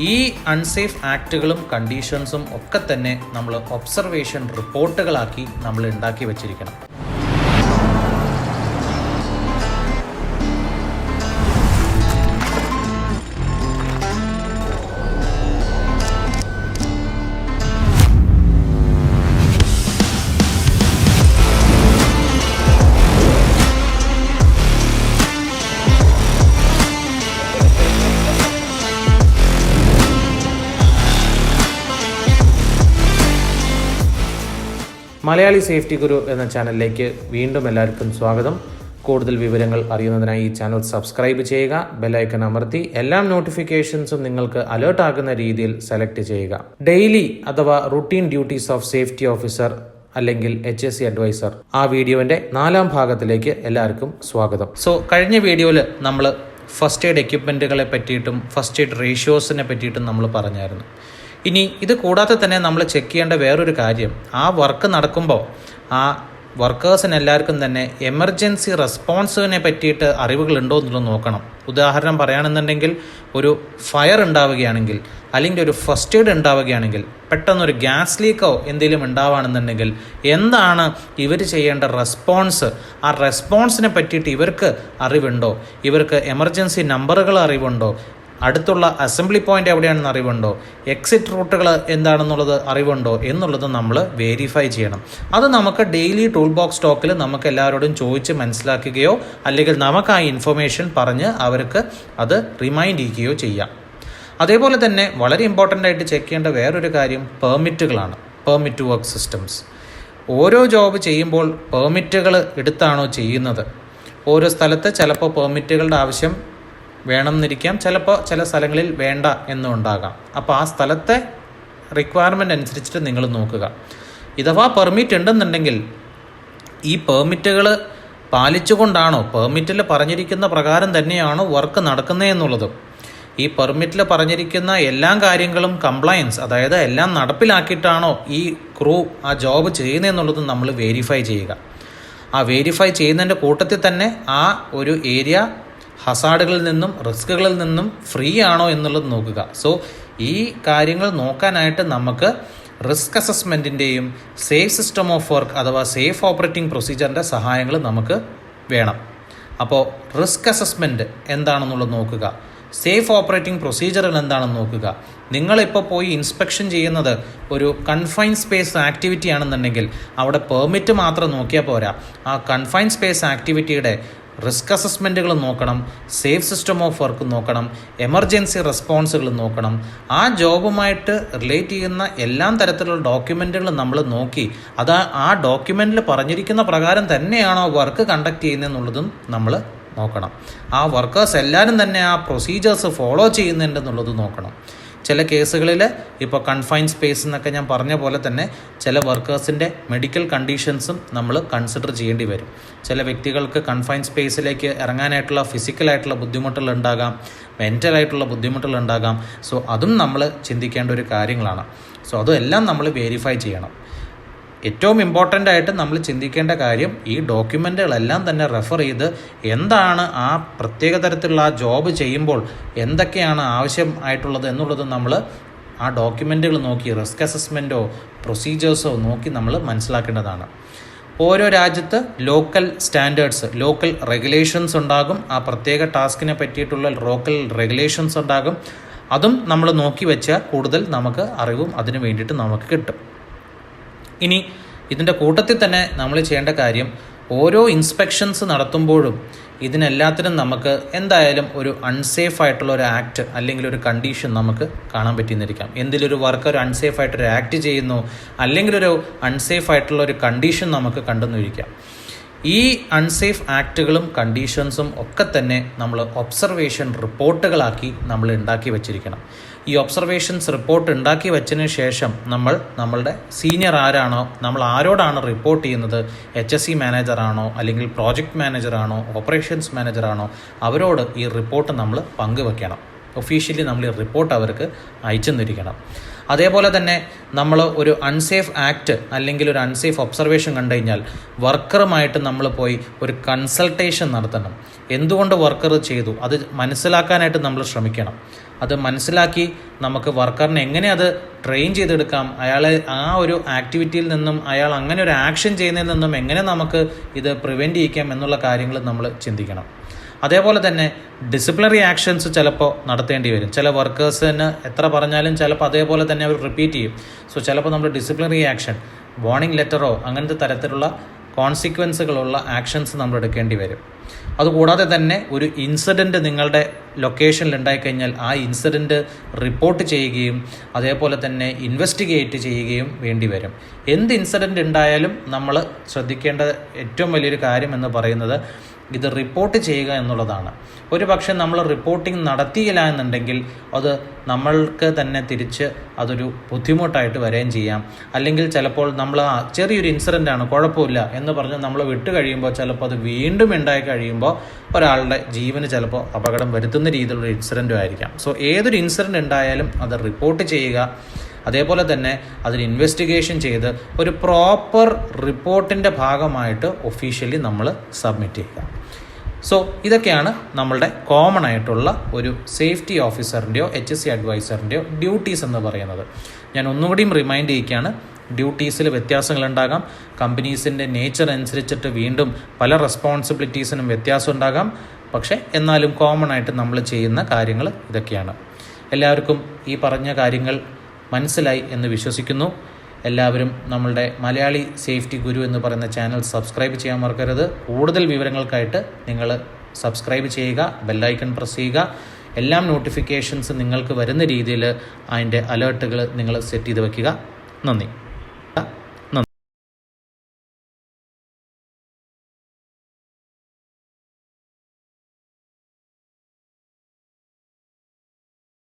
ഈ അൺസേഫ് ആക്റ്റുകളും കണ്ടീഷൻസും ഒക്കെ തന്നെ നമ്മൾ ഒബ്സർവേഷൻ റിപ്പോർട്ടുകളാക്കി നമ്മൾ ഉണ്ടാക്കി വച്ചിരിക്കണം. മലയാളി സേഫ്റ്റി ഗുരു എന്ന ചാനലിലേക്ക് വീണ്ടും എല്ലാവർക്കും സ്വാഗതം. കൂടുതൽ വിവരങ്ങൾ അറിയുന്നതിനായി ഈ ചാനൽ സബ്സ്ക്രൈബ് ചെയ്യുക, ബെല്ലൈക്കൺ അമർത്തി എല്ലാ നോട്ടിഫിക്കേഷൻസും നിങ്ങൾക്ക് അലേർട്ട് ആകുന്ന രീതിയിൽ സെലക്ട് ചെയ്യുക. ഡെയിലി അഥവാ routine duties of safety officer അല്ലെങ്കിൽ HSE അഡ്വൈസർ, ആ വീഡിയോന്റെ 4ാം ഭാഗത്തിലേക്ക് എല്ലാവർക്കും സ്വാഗതം. കഴിഞ്ഞ വീഡിയോയിൽ നമ്മൾ ഫസ്റ്റ് എയ്ഡ് എക്യുപ്മെൻറ്റുകളെ പറ്റിയിട്ടും ഫസ്റ്റ് എയ്ഡ് റേഷ്യോസിനെ പറ്റിയിട്ടും നമ്മൾ പറഞ്ഞായിരുന്നു. ഇനി ഇത് കൂടാതെ തന്നെ നമ്മൾ ചെക്ക് ചെയ്യേണ്ട വേറൊരു കാര്യം, ആ വർക്ക് നടക്കുമ്പോൾ ആ വർക്കേഴ്സിന് എല്ലാവർക്കും തന്നെ എമർജൻസി റെസ്പോൺസിനെ പറ്റിയിട്ട് അറിവുകളുണ്ടോ എന്നുള്ളത് നോക്കണം. ഉദാഹരണം പറയുകയാണെന്നുണ്ടെങ്കിൽ ഒരു ഫയർ ഉണ്ടാവുകയാണെങ്കിൽ അല്ലെങ്കിൽ ഒരു ഫസ്റ്റ് എയ്ഡ് ഉണ്ടാവുകയാണെങ്കിൽ, പെട്ടെന്നൊരു ഗ്യാസ് ലീക്കോ എന്തെങ്കിലും ഉണ്ടാവുകയാണെന്നുണ്ടെങ്കിൽ എന്താണ് ഇവർ ചെയ്യേണ്ട റെസ്പോൺസ്, ആ റെസ്പോൺസിനെ പറ്റിയിട്ട് ഇവർക്ക് അറിവുണ്ടോ, ഇവർക്ക് എമർജൻസി നമ്പറുകൾ അറിവുണ്ടോ, അടുത്തുള്ള അസംബ്ലി പോയിന്റ് എവിടെയാണെന്ന് അറിവുണ്ടോ, എക്സിറ്റ് റൂട്ടുകൾ എന്താണെന്നുള്ളത് അറിവുണ്ടോ എന്നുള്ളത് നമ്മൾ വെരിഫൈ ചെയ്യണം. അത് നമുക്ക് ഡെയിലി ടൂൾ ബോക്സ് ടോക്കിൽ നമുക്ക് എല്ലാവരോടും ചോദിച്ച് മനസ്സിലാക്കുകയോ അല്ലെങ്കിൽ നമുക്ക് ആ ഇൻഫർമേഷൻ പറഞ്ഞ് അവർക്ക് അത് റിമൈൻഡ് ചെയ്യുകയോ ചെയ്യാം. അതേപോലെ തന്നെ വളരെ ഇമ്പോർട്ടൻ്റ് ആയിട്ട് ചെക്ക് ചെയ്യേണ്ട വേറൊരു കാര്യം പെർമിറ്റുകളാണ്, പെർമിറ്റ് വർക്ക് സിസ്റ്റംസ്. ഓരോ ജോബ് ചെയ്യുമ്പോൾ പെർമിറ്റുകൾ എടുത്താണോ ചെയ്യുന്നത്? ഓരോ സ്ഥലത്ത് ചിലപ്പോൾ പെർമിറ്റുകളുടെ ആവശ്യം വേണമെന്നിരിക്കാം, ചിലപ്പോൾ ചില സ്ഥലങ്ങളിൽ വേണ്ട എന്നും ഉണ്ടാകാം. അപ്പോൾ ആ സ്ഥലത്തെ റിക്വയർമെൻ്റ് അനുസരിച്ചിട്ട് നിങ്ങൾ നോക്കുക. ഇഥവാ പെർമിറ്റ് ഉണ്ടെന്നുണ്ടെങ്കിൽ ഈ പെർമിറ്റുകൾ പാലിച്ചുകൊണ്ടാണോ, പെർമിറ്റിൽ പറഞ്ഞിരിക്കുന്ന പ്രകാരം തന്നെയാണോ വർക്ക് നടക്കുന്നതെന്നുള്ളത്, ഈ പെർമിറ്റിൽ പറഞ്ഞിരിക്കുന്ന എല്ലാ കാര്യങ്ങളും കംപ്ലയൻസ്, അതായത് എല്ലാം നടപ്പിലാക്കിയിട്ടാണോ ഈ ക്രൂ ആ ജോബ് ചെയ്യുന്നതെന്നുള്ളത് നമ്മൾ വെരിഫൈ ചെയ്യുക. ആ വെരിഫൈ ചെയ്യുന്നതിൻ്റെ കൂട്ടത്തിൽ തന്നെ ആ ഒരു ഏരിയ ഹസാർഡുകളിൽ നിന്നും റിസ്കുകളിൽ നിന്നും ഫ്രീ ആണോ എന്നുള്ളത് നോക്കുക. ഈ കാര്യങ്ങൾ നോക്കാനായിട്ട് നമുക്ക് റിസ്ക് അസസ്മെൻറ്റിൻ്റെയും സേഫ് സിസ്റ്റം ഓഫ് വർക്ക് അഥവാ സേഫ് ഓപ്പറേറ്റിംഗ് പ്രൊസീജിയറിൻ്റെ സഹായങ്ങൾ നമുക്ക് വേണം. അപ്പോൾ റിസ്ക് അസസ്മെൻറ്റ് എന്താണെന്നുള്ളത് നോക്കുക, സേഫ് ഓപ്പറേറ്റിംഗ് പ്രൊസീജിയറുകൾ എന്താണെന്ന് നോക്കുക. നിങ്ങളിപ്പോൾ പോയി ഇൻസ്പെക്ഷൻ ചെയ്യുന്നത് ഒരു കൺഫൈൻ സ്പേസ് ആക്ടിവിറ്റി ആണെന്നുണ്ടെങ്കിൽ അവിടെ പെർമിറ്റ് മാത്രം നോക്കിയാൽ പോരാ, ആ കൺഫൈൻ സ്പേസ് ആക്ടിവിറ്റിയുടെ റിസ്ക് അസസ്മെൻറ്റുകൾ നോക്കണം, സേഫ് സിസ്റ്റം ഓഫ് വർക്ക് നോക്കണം, എമർജൻസി റെസ്പോൺസുകൾ നോക്കണം. ആ ജോബുമായിട്ട് റിലേറ്റ് ചെയ്യുന്ന എല്ലാ തരത്തിലുള്ള ഡോക്യുമെൻറ്റുകൾ നമ്മൾ നോക്കി അത് ആ ഡോക്യുമെൻറ്റിൽ പറഞ്ഞിരിക്കുന്ന പ്രകാരം തന്നെയാണോ വർക്ക് കണ്ടക്ട് ചെയ്യുന്നതെന്നുള്ളതും നമ്മൾ നോക്കണം. ആ വർക്കേഴ്സ് എല്ലാവരും തന്നെ ആ പ്രൊസീജിയേഴ്സ് ഫോളോ ചെയ്യുന്നുണ്ടെന്നുള്ളത് നോക്കണം. ചില കേസുകളിൽ ഇപ്പോൾ കൺഫൈൻ സ്പേസ് എന്നൊക്കെ ഞാൻ പറഞ്ഞ പോലെ തന്നെ ചില വർക്കേഴ്സിൻ്റെ മെഡിക്കൽ കണ്ടീഷൻസും നമ്മൾ കൺസിഡർ ചെയ്യേണ്ടി വരും. ചില വ്യക്തികൾക്ക് കൺഫൈൻ സ്പേസിലേക്ക് ഇറങ്ങാനായിട്ടുള്ള ഫിസിക്കലായിട്ടുള്ള ബുദ്ധിമുട്ടുകൾ ഉണ്ടാകാം, മെൻ്റലായിട്ടുള്ള ബുദ്ധിമുട്ടുകൾ ഉണ്ടാകാം. അതും നമ്മൾ ചിന്തിക്കേണ്ട ഒരു കാര്യങ്ങളാണ്. അതെല്ലാം നമ്മൾ വെരിഫൈ ചെയ്യണം. ഏറ്റവും ഇമ്പോർട്ടൻ്റ് ആയിട്ട് നമ്മൾ ചിന്തിക്കേണ്ട കാര്യം, ഈ ഡോക്യുമെൻറ്റുകളെല്ലാം തന്നെ റെഫർ ചെയ്ത് എന്താണ് ആ പ്രത്യേക തരത്തിലുള്ള ആ ജോബ് ചെയ്യുമ്പോൾ എന്തൊക്കെയാണ് ആവശ്യമായിട്ടുള്ളത് എന്നുള്ളത് നമ്മൾ ആ ഡോക്യുമെൻറ്റുകൾ നോക്കി റിസ്ക് അസസ്മെൻറ്റോ പ്രൊസീജിയേഴ്സോ നോക്കി നമ്മൾ മനസ്സിലാക്കേണ്ടതാണ്. ഓരോ രാജ്യത്ത് ലോക്കൽ സ്റ്റാൻഡേർഡ്സ്, ലോക്കൽ റെഗുലേഷൻസ് ഉണ്ടാകും. ആ പ്രത്യേക ടാസ്കിനെ പറ്റിയിട്ടുള്ള ലോക്കൽ റെഗുലേഷൻസ് ഉണ്ടാകും. അതും നമ്മൾ നോക്കി വെച്ചാൽ കൂടുതൽ നമുക്ക് അറിവും അതിന് വേണ്ടിയിട്ട് നമുക്ക് കിട്ടും. ഇനി ഇതിൻ്റെ കൂട്ടത്തിൽ തന്നെ നമ്മൾ ചെയ്യേണ്ട കാര്യം, ഓരോ ഇൻസ്പെക്ഷൻസ് നടത്തുമ്പോഴും ഇതിനെല്ലാത്തിനും നമുക്ക് എന്തായാലും ഒരു അൺസേഫ് ആയിട്ടുള്ള ഒരു ആക്ട് അല്ലെങ്കിൽ ഒരു കണ്ടീഷൻ നമുക്ക് കാണാൻ പറ്റിയെന്നിരിക്കാം. എന്തെങ്കിലും ഒരു വർക്കർ അൺസേഫ് ആയിട്ടൊരു ആക്ട് ചെയ്യുന്നു അല്ലെങ്കിൽ ഒരു അൺസേഫ് ആയിട്ടുള്ള ഒരു കണ്ടീഷൻ നമുക്ക് കണ്ടെന്നിരിക്കാം. ഈ അൺസേഫ് ആക്റ്റുകളും കണ്ടീഷൻസും ഒക്കെ തന്നെ നമ്മൾ ഒബ്സർവേഷൻ റിപ്പോർട്ടുകളാക്കി നമ്മൾ ഉണ്ടാക്കി വച്ചിരിക്കണം. ഈ ഒബ്സർവേഷൻസ് റിപ്പോർട്ട് ഉണ്ടാക്കി വെച്ചതിന് ശേഷം നമ്മളുടെ സീനിയർ ആരാണോ, നമ്മൾ ആരോടാണ് റിപ്പോർട്ട് ചെയ്യുന്നത്, HSE മാനേജറാണോ അല്ലെങ്കിൽ പ്രോജക്റ്റ് മാനേജറാണോ ഓപ്പറേഷൻസ് മാനേജറാണോ, അവരോട് ഈ റിപ്പോർട്ട് നമ്മൾ പങ്കുവെക്കണം. ഒഫീഷ്യലി നമ്മൾ ഈ റിപ്പോർട്ട് അവർക്ക് അയച്ചു തന്നിരിക്കണം. അതേപോലെ തന്നെ നമ്മൾ ഒരു അൺസേഫ് ആക്ട് അല്ലെങ്കിൽ ഒരു അൺസേഫ് ഒബ്സർവേഷൻ കണ്ടു കഴിഞ്ഞാൽ വർക്കറുമായിട്ട് നമ്മൾ പോയി ഒരു കൺസൾട്ടേഷൻ നടത്തണം. എന്തുകൊണ്ട് വർക്കർ ചെയ്തു അത് മനസ്സിലാക്കാനായിട്ട് നമ്മൾ ശ്രമിക്കണം. അത് മനസ്സിലാക്കി നമുക്ക് വർക്കറിനെ എങ്ങനെ അത് ട്രെയിൻ ചെയ്തെടുക്കാം, അയാളെ ആ ഒരു ആക്ടിവിറ്റിയിൽ നിന്നും അയാൾ അങ്ങനെ ഒരു ആക്ഷൻ ചെയ്യുന്നതിൽ നിന്നും എങ്ങനെ നമുക്ക് ഇത് പ്രിവെൻറ്റ് ചെയ്യിക്കാം എന്നുള്ള കാര്യങ്ങൾ നമ്മൾ ചിന്തിക്കണം. അതേപോലെ തന്നെ ഡിസിപ്ലിനറി ആക്ഷൻസ് ചിലപ്പോൾ നടത്തേണ്ടി വരും. ചില വർക്കേഴ്സിന് എത്ര പറഞ്ഞാലും ചിലപ്പോൾ അതേപോലെ തന്നെ അവർ റിപ്പീറ്റ് ചെയ്യും. സോ ചിലപ്പോൾ നമ്മൾ ഡിസിപ്ലിനറി ആക്ഷൻ, വാർണിംഗ് ലെറ്ററോ അങ്ങനത്തെ തരത്തിലുള്ള കോൺസിക്വൻസുകളുള്ള ആക്ഷൻസ് നമ്മൾ എടുക്കേണ്ടി വരും. അതുകൂടാതെ തന്നെ ഒരു ഇൻസിഡൻറ്റ് നിങ്ങളുടെ ലൊക്കേഷനിൽ ഉണ്ടായിക്കഴിഞ്ഞാൽ ആ ഇൻസിഡൻറ്റ് റിപ്പോർട്ട് ചെയ്യുകയും അതേപോലെ തന്നെ ഇൻവെസ്റ്റിഗേറ്റ് ചെയ്യുകയും വേണ്ടി വരും. എന്ത് ഇൻസിഡൻറ്റ് ഉണ്ടായാലും നമ്മൾ ശ്രദ്ധിക്കേണ്ട ഏറ്റവും വലിയൊരു കാര്യം എന്ന് പറയുന്നത് ഇത് റിപ്പോർട്ട് ചെയ്യുക എന്നുള്ളതാണ്. ഒരു പക്ഷേ നമ്മൾ റിപ്പോർട്ടിംഗ് നടത്തിയില്ല എന്നുണ്ടെങ്കിൽ അത് നമ്മൾക്ക് തന്നെ തിരിച്ച് അതൊരു ബുദ്ധിമുട്ടായിട്ട് വരികയും ചെയ്യാം. അല്ലെങ്കിൽ ചിലപ്പോൾ നമ്മൾ ചെറിയൊരു ഇൻസിഡൻ്റാണ് കുഴപ്പമില്ല എന്ന് പറഞ്ഞ് നമ്മൾ വിട്ട് കഴിയുമ്പോൾ ചിലപ്പോൾ അത് വീണ്ടും ഉണ്ടായി കഴിയുമ്പോൾ ഒരാളുടെ ജീവന് ചിലപ്പോൾ അപകടം വരുത്തുന്ന രീതിയിലുള്ള ഇൻസിഡൻറ്റും ആയിരിക്കാം. സോ ഏതൊരു ഇൻസിഡൻറ്റ് ഉണ്ടായാലും അത് റിപ്പോർട്ട് ചെയ്യുക. അതേപോലെ തന്നെ അതിന് ഇൻവെസ്റ്റിഗേഷൻ ചെയ്ത് ഒരു പ്രോപ്പർ റിപ്പോർട്ടിൻ്റെ ഭാഗമായിട്ട് ഒഫീഷ്യലി നമ്മൾ സബ്മിറ്റ് ചെയ്യുക. സോ ഇതൊക്കെയാണ് നമ്മളുടെ കോമൺ ആയിട്ടുള്ള ഒരു സേഫ്റ്റി ഓഫീസറിൻ്റെയോ HSE അഡ്വൈസറിൻ്റെയോ ഡ്യൂട്ടീസ് എന്ന് പറയുന്നത്. ഞാൻ ഒന്നുകൂടിയും റിമൈൻഡ് ചെയ്യിക്കുകയാണ്, ഡ്യൂട്ടീസിൽ വ്യത്യാസങ്ങളുണ്ടാകാം. കമ്പനീസിൻ്റെ നേച്ചർ അനുസരിച്ചിട്ട് വീണ്ടും പല റെസ്പോൺസിബിലിറ്റീസിനും വ്യത്യാസം ഉണ്ടാകാം. പക്ഷേ എന്നാലും കോമൺ ആയിട്ട് നമ്മൾ ചെയ്യുന്ന കാര്യങ്ങൾ ഇതൊക്കെയാണ്. എല്ലാവർക്കും ഈ പറഞ്ഞ കാര്യങ്ങൾ മനസ്സിലായി എന്ന് വിശ്വസിക്കുന്നു. എല്ലാവരും നമ്മളുടെ മലയാളി സേഫ്റ്റി ഗുരു എന്ന് പറയുന്ന ചാനൽ സബ്സ്ക്രൈബ് ചെയ്യാൻ മറക്കരുത്. കൂടുതൽ വിവരങ്ങൾക്കായിട്ട് നിങ്ങൾ സബ്സ്ക്രൈബ് ചെയ്യുക, ബെല്ലൈക്കൺ പ്രസ് ചെയ്യുക. എല്ലാം നോട്ടിഫിക്കേഷൻസ് നിങ്ങൾക്ക് വരുന്ന രീതിയിൽ അതിൻ്റെ അലേർട്ടുകൾ നിങ്ങൾ സെറ്റ് ചെയ്ത് വയ്ക്കുക. നന്ദി.